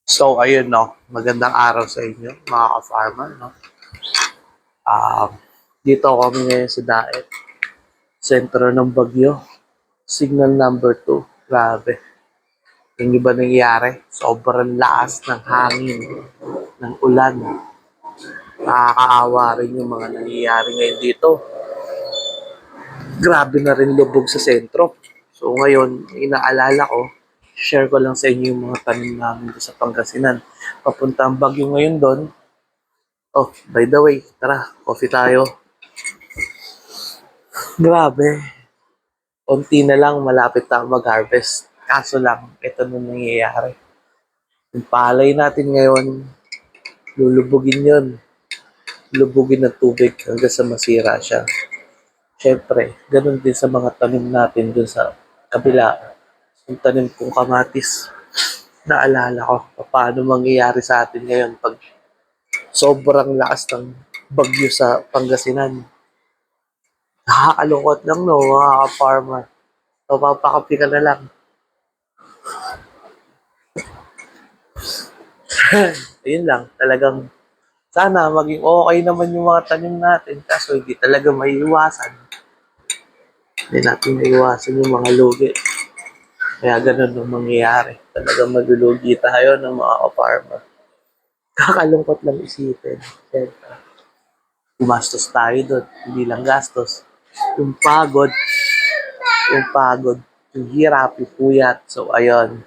So, ayun, no. Magandang araw sa inyo, mga ka-farmer, no. Um, Dito kami ngayon sa Daet, sentro ng Bagyo, signal number 2. Grabe. Yung iba nangyayari, sobrang lakas ng hangin, ng ulan. Nakakaawa rin yung mga nangyayari ngayon dito. Grabe na rin lubog sa sentro. So ngayon, inaalala ko, share ko lang sa inyo yung mga tanim namin sa Pangasinan. Papunta ang Bagyo ngayon doon. Oh, by the way, tara, coffee tayo. Grabe. Unti na lang, malapit na mag-harvest. Kaso lang, ito na nangyayari. Yung palay natin ngayon, lulubugin yun. Lubugin ng tubig hanggang sa masira siya. Siyempre, ganun din sa mga tanim natin dun sa kabila. Yung tanim kong kamatis, naalala ko paano mangyayari sa atin ngayon pag sobrang lakas ng bagyo sa Pangasinan. Nakakalungkot lang, no, mga farmer. Mapapakapi ka na lang. Ayun lang, talagang sana maging okay naman yung mga tanim natin kaso hindi talaga maiiwasan. Hindi natin maiiwasan yung mga lugi. Kaya ganun ang mangyayari. Talagang malulugi tayo ng mga farmer. Kakalungkot lang isipin. Siyempre, gumastos tayo doon. Hindi lang gastos. Yung pagod, yung pagod, yung hirap, yung puyat. So, ayun.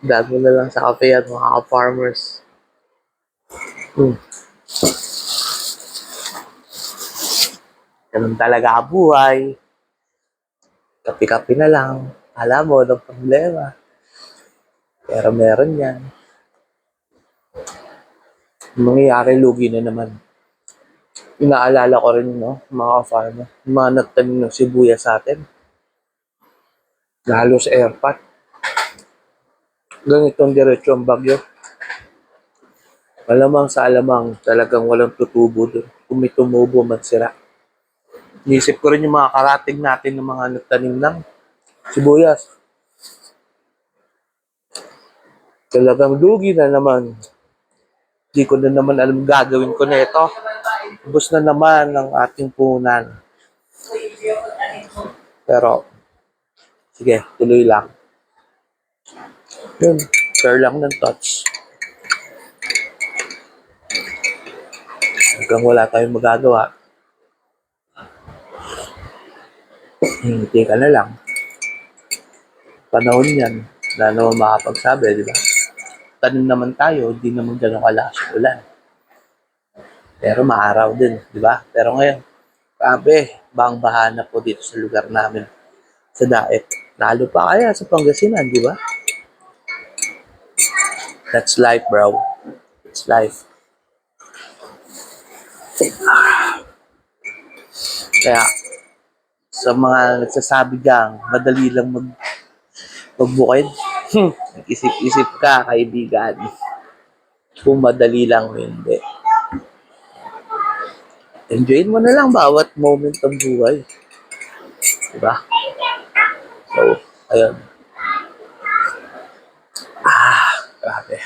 Dami na lang sa kape yan, mga farmers. Hmm. Ganun talaga ang buhay. Kapi-kapi na lang. Alam mo, ng problema. Pero meron yan. Mangyayari, lugi na naman. Inaalala ko rin, no, mga farmer. Mga nagtanim ng sibuyas sa atin. Lalo sa airpat. Ganitong diretsyo ang bagyo. Malamang sa alamang, talagang walang tutubo doon. Kung may tumubo, magsira. Inisip ko rin yung mga karating natin ng mga nagtanim ng sibuyas. Talagang lugi na naman. Hindi ko na naman alam gagawin ko na ito. Ubus na naman ng ating punan. Pero, sige, tuloy lang. Yun, share lang ng thoughts. Hanggang wala tayong magagawa. Hindi ka na lang. Panahon yan. Wala naman makapagsabi, di ba? Tanim naman tayo, hindi naman gano'ng kalakas yung ulan. Pero maaraw din, di ba? Pero ngayon, grabe, bang-baha na po dito sa lugar namin sa Daet. Lalo pa kaya sa Pangasinan, di ba? That's life, bro. It's life. Kaya, sa mga nagsasabi dyan, madali lang magbukid. Nag-isip-isip ka, kaibigan. Kung madali lang, hindi. Enjoyin mo na lang bawat moment ng buhay. Diba? So, ayun. Grabe.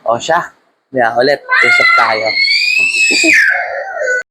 O siya. Kaya ulit, usap tayo.